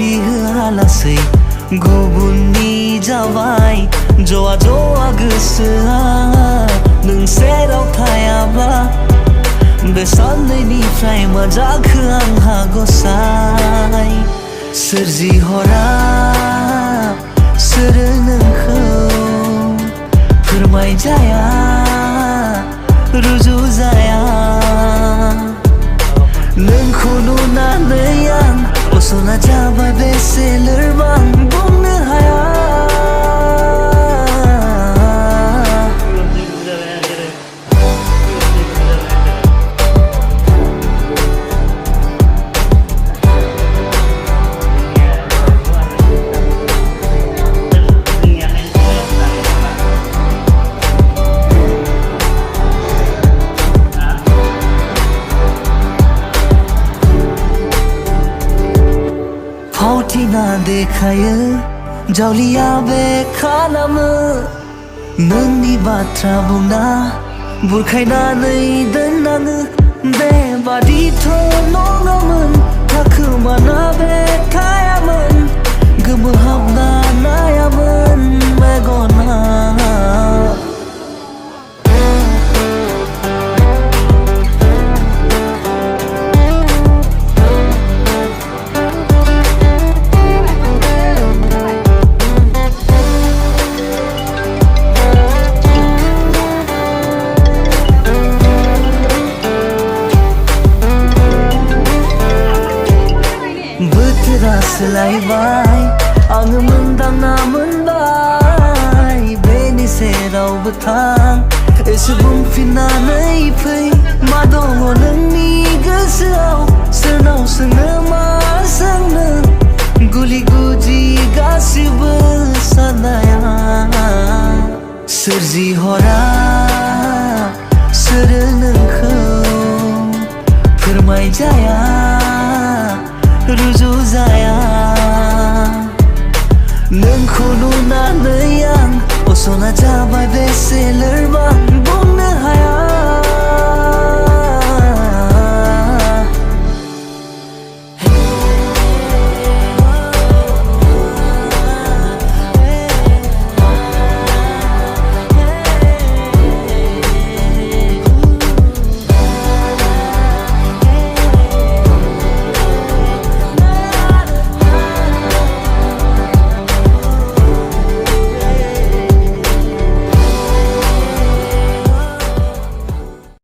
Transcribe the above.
गनायथि होआलासै गुबुननि जाबाय ज'आ ज'आ गोसोआ नों सेराव थायाब्ला बे साननैनिफ्राय मा जाखो आंहा गसाय सोरजिहरा सोर नोंखौ फोरमायजाया रुजुजाया नोंखौ नुनानै आं असना जाबाय बेसे लोरबां बुंनो हाया फावथिना देखायो जावलिया बे खालामो नोंनि बाथ्रा बुंना बुरखायनानै दोननाङो बेबादिथ' नङामोन थाखोमाना बे थायामोन गोमोहाबना नायामोन मेगना बोथोरा सोलायबाय आङो मोनदांना मोनबाय बेनि सेरावबो थां एसे बुंफिननानै फै मा दङ नोंनि गोसोआव सोरनाव सोंनो मा सोंनो गुलि